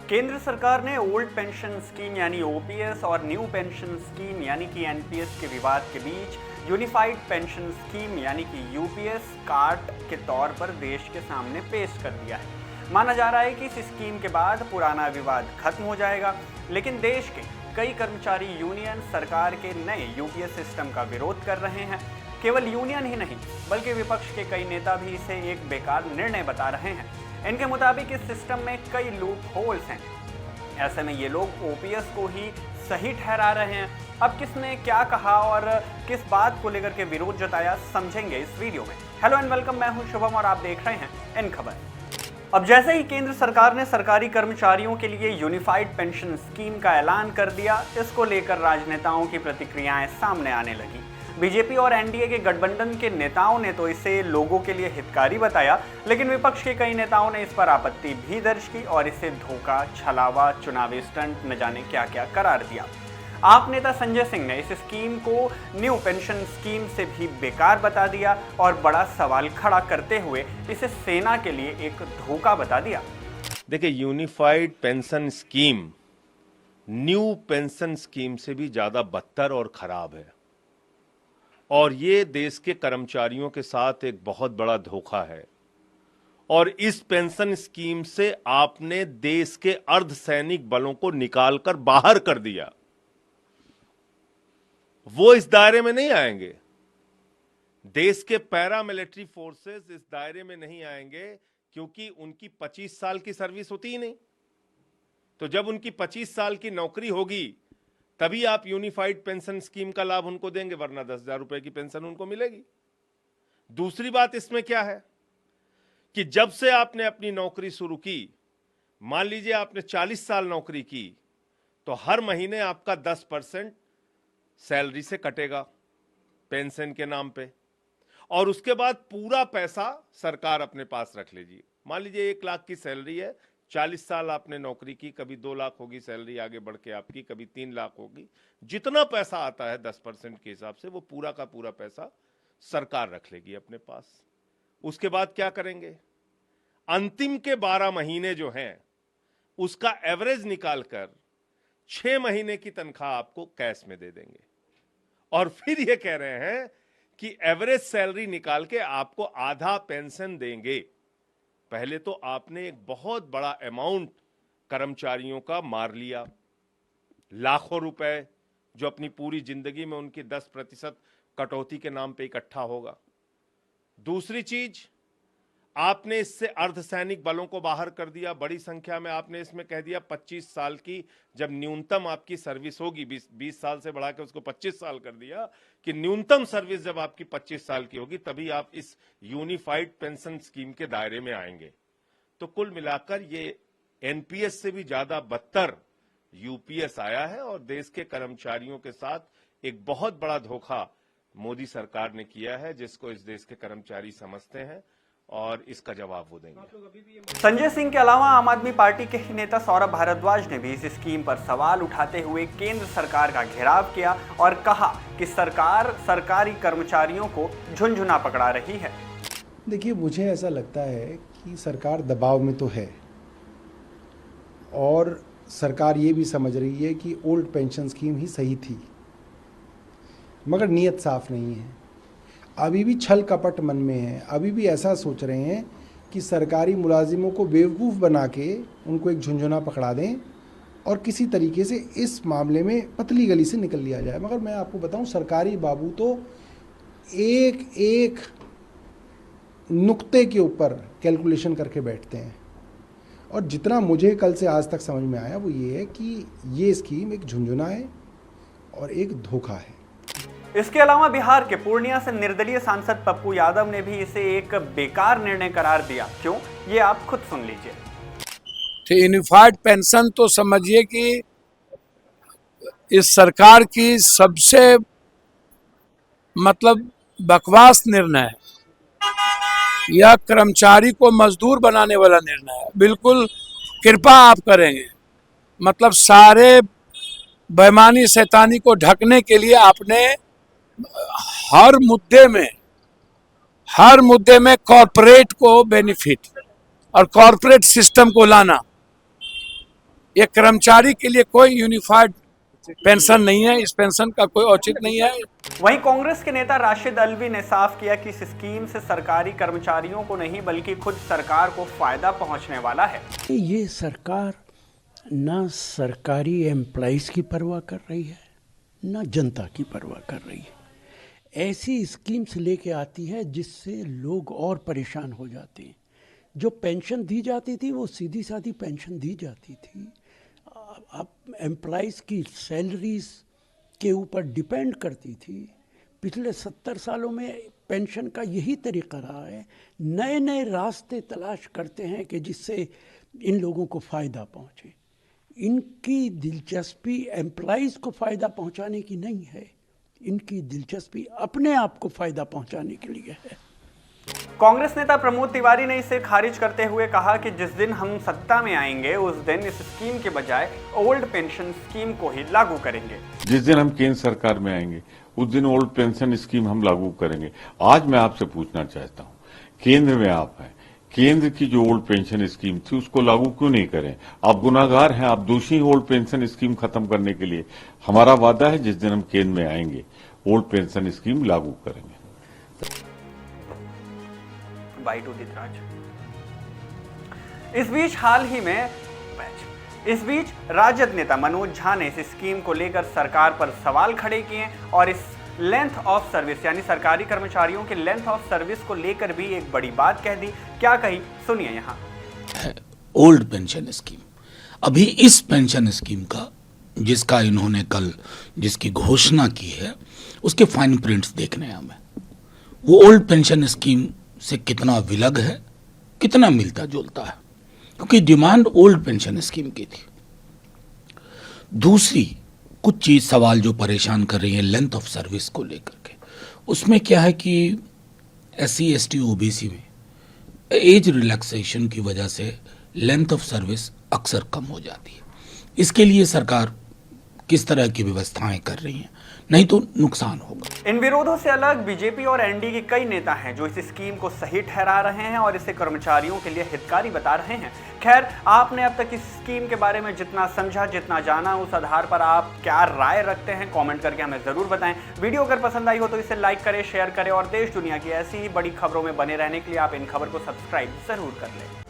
केंद्र सरकार ने ओल्ड पेंशन स्कीम यानी ओपीएस और न्यू पेंशन स्कीम यानी कि एनपीएस के विवाद के बीच यूनिफाइड पेंशन स्कीम यानी कि यूपीएस कार्ड के तौर पर देश के सामने पेश कर दिया है। माना जा रहा है कि इस स्कीम के बाद पुराना विवाद खत्म हो जाएगा, लेकिन देश के कई कर्मचारी यूनियन सरकार के नए यूपीएस सिस्टम का विरोध कर रहे हैं। केवल यूनियन ही नहीं बल्कि विपक्ष के कई नेता भी इसे एक बेकार निर्णय बता रहे हैं। इनके मुताबिक इस सिस्टम में कई लूप होल्स हैं। ऐसे में ये लोग ओपीएस को ही सही ठहरा रहे हैं। अब किसने क्या कहा और किस बात को लेकर के विरोध जताया, समझेंगे इस वीडियो में। हेलो एंड वेलकम, मैं हूं शुभम और आप देख रहे हैं इन खबर। अब जैसे ही केंद्र सरकार ने सरकारी कर्मचारियों के लिए यूनिफाइड पेंशन स्कीम का ऐलान कर दिया, इसको लेकर राजनेताओं की प्रतिक्रियाएं सामने आने लगी। बीजेपी और एनडीए के गठबंधन के नेताओं ने तो इसे लोगों के लिए हितकारी बताया, लेकिन विपक्ष के कई नेताओं ने इस पर आपत्ति भी दर्ज की और इसे धोखा, छलावा, चुनावी स्टंट न जाने क्या क्या करार दिया। आप नेता संजय सिंह ने इस स्कीम को न्यू पेंशन स्कीम से भी बेकार बता दिया और बड़ा सवाल खड़ा करते हुए इसे सेना के लिए एक धोखा बता दिया। देखिए, unified pension scheme new pension scheme से भी ज्यादा बदतर और खराब है और ये देश के कर्मचारियों के साथ एक बहुत बड़ा धोखा है। और इस पेंशन स्कीम से आपने देश के अर्धसैनिक बलों को निकालकर बाहर कर दिया। वो इस दायरे में नहीं आएंगे। देश के पैरामिलिट्री फोर्सेस इस दायरे में नहीं आएंगे क्योंकि उनकी 25 साल की सर्विस होती ही नहीं। तो जब उनकी 25 साल की नौकरी होगी तभी आप यूनिफाइड पेंशन स्कीम का लाभ उनको देंगे, वरना 10,000 रुपए की पेंशन उनको मिलेगी। दूसरी बात इसमें क्या है कि जब से आपने अपनी नौकरी शुरू की, मान लीजिए आपने 40 साल नौकरी की, तो हर महीने आपका 10% सैलरी से कटेगा पेंशन के नाम पे और उसके बाद पूरा पैसा सरकार अपने पास रख लेगी। मान लीजिए 1 लाख की सैलरी है, 40 साल आपने नौकरी की, कभी 2 लाख होगी सैलरी आगे बढ़ के आपकी, कभी 3 लाख होगी। जितना पैसा आता है 10% के हिसाब से वो पूरा का पूरा पैसा सरकार रख लेगी अपने पास। उसके बाद क्या करेंगे? अंतिम के 12 महीने जो हैं उसका एवरेज निकालकर 6 महीने की तनख्वाह आपको कैश में दे देंगे और फिर ये कह रहे हैं कि एवरेज सैलरी निकाल के आपको आधा पेंशन देंगे। पहले तो आपने एक बहुत बड़ा अमाउंट कर्मचारियों का मार लिया, लाखों रुपए जो अपनी पूरी जिंदगी में उनकी 10% कटौती के नाम पे इकट्ठा होगा। दूसरी चीज, आपने इससे अर्धसैनिक बलों को बाहर कर दिया। बड़ी संख्या में आपने इसमें कह दिया 25 साल की जब न्यूनतम आपकी सर्विस होगी, 20 साल से बढ़ा के उसको 25 साल कर दिया कि न्यूनतम सर्विस जब आपकी 25 साल की होगी तभी आप इस यूनिफाइड पेंशन स्कीम के दायरे में आएंगे। तो कुल मिलाकर ये एनपीएस से भी ज्यादा बदतर यूपीएस आया है और देश के कर्मचारियों के साथ एक बहुत बड़ा धोखा मोदी सरकार ने किया है, जिसको इस देश के कर्मचारी समझते हैं और इसका जवाब वो देंगे। संजय सिंह के अलावा आम आदमी पार्टी के ही नेता सौरभ भारद्वाज ने भी इस स्कीम पर सवाल उठाते हुए केंद्र सरकार का घेराव किया और कहा कि सरकार सरकारी कर्मचारियों को झुनझुना पकड़ा रही है। देखिए, मुझे ऐसा लगता है कि सरकार दबाव में तो है और सरकार ये भी समझ रही है कि ओल्ड पेंशन स्कीम ही सही थी, मगर नीयत साफ नहीं है। अभी भी छल कपट मन में है। अभी भी ऐसा सोच रहे हैं कि सरकारी मुलाजिमों को बेवकूफ़ बना के उनको एक झुंझुना पकड़ा दें और किसी तरीके से इस मामले में पतली गली से निकल लिया जाए। मगर मैं आपको बताऊं, सरकारी बाबू तो एक एक नुक्ते के ऊपर कैलकुलेशन करके बैठते हैं और जितना मुझे कल से आज तक समझ में आया वो ये है कि ये स्कीम एक झुंझुना है और एक धोखा है। इसके अलावा बिहार के पूर्णिया से निर्दलीय सांसद पप्पू यादव ने भी इसे एक बेकार निर्णय करार दिया। क्यों, ये आप खुद सुन लीजिए। तो यूनिफाइड पेंशन तो समझिए कि इस सरकार की सबसे बकवास निर्णय है। यह कर्मचारी को मजदूर बनाने वाला निर्णय है। बिल्कुल कृपा आप करेंगे, सारे बेईमानी शैतानी को ढकने के लिए आपने हर मुद्दे में कॉरपोरेट को बेनिफिट और कॉरपोरेट सिस्टम को लाना, ये कर्मचारी के लिए कोई यूनिफाइड पेंशन नहीं है, इस पेंशन का कोई औचित्य नहीं है। वहीं कांग्रेस के नेता राशिद अल्वी ने साफ किया कि इस स्कीम से सरकारी कर्मचारियों को नहीं बल्कि खुद सरकार को फायदा पहुंचने वाला है। ये सरकार ना सरकारी एम्प्लॉइज की परवाह कर रही है, ना जनता की परवाह कर रही है। ऐसी स्कीम्स लेके आती है जिससे लोग और परेशान हो जाते हैं। जो पेंशन दी जाती थी वो सीधी सादी पेंशन दी जाती थी। अब एम्प्लॉइज़ की सैलरीज के ऊपर डिपेंड करती थी। पिछले 70 सालों में पेंशन का यही तरीका रहा है। नए नए रास्ते तलाश करते हैं कि जिससे इन लोगों को फ़ायदा पहुँचे। इनकी दिलचस्पी एम्प्लॉइज़ को फ़ायदा पहुँचाने की नहीं है, इनकी दिलचस्पी अपने आप को फ़ायदा पहुँचाने के लिए है। कांग्रेस नेता प्रमोद तिवारी ने इसे खारिज करते हुए कहा कि जिस दिन हम सत्ता में आएंगे उस दिन इस स्कीम के बजाय ओल्ड पेंशन स्कीम को ही लागू करेंगे। जिस दिन हम केंद्र सरकार में आएंगे उस दिन ओल्ड पेंशन स्कीम हम लागू करेंगे। आज मैं आपसे पूछना चाहता हूं, केंद्र में आप हैं, केंद्र की जो ओल्ड पेंशन स्कीम थी उसको लागू क्यों नहीं करें? आप गुनाहगार हैं, आप दोषी ओल्ड पेंशन स्कीम खत्म करने के लिए। हमारा वादा है जिस दिन हम केंद्र में आएंगे ओल्ड पेंशन स्कीम लागू करेंगे। इस बीच राजद नेता मनोज झा ने इस स्कीम को लेकर सरकार पर सवाल खड़े किए और इस लेंथ ऑफ सर्विस यानी सरकारी कर्मचारियों के लेंथ ऑफ सर्विस को लेकर भी एक बड़ी बात कह दी। क्या कही, सुनिए यहाँ। ओल्ड पेंशन स्कीम, अभी इस पेंशन स्कीम का जिसका इन्होंने कल जिसकी घोषणा की है उसके फाइन प्रिंट्स देखने हैं हमें। वो ओल्ड पेंशन स्कीम से कितना विलग है, कितना मिलता जुलता है, क्योंकि डिमांड ओल्ड पेंशन स्कीम की थी। दूसरी कुछ चीज सवाल जो परेशान कर रही है लेंथ ऑफ सर्विस को लेकर के, उसमें क्या है कि SC ST OBC में एज रिलैक्सेशन की वजह से लेंथ ऑफ सर्विस अक्सर कम हो जाती है। इसके लिए सरकार किस तरह की व्यवस्थाएं कर रही हैं, नहीं तो नुकसान होगा। इन विरोधों से अलग बीजेपी और एनडीए के कई नेता हैं जो इस स्कीम को सही ठहरा रहे हैं और इसे कर्मचारियों के लिए हितकारी बता रहे हैं। खैर, आपने अब तक इस स्कीम के बारे में जितना समझा, जितना जाना, उस आधार पर आप क्या राय रखते हैं कमेंट करके हमें जरूर बताएं। वीडियो अगर पसंद आई हो तो इसे लाइक करें, शेयर करें और देश दुनिया की ऐसी ही बड़ी खबरों में बने रहने के लिए आप इन खबर को सब्सक्राइब जरूर कर लें।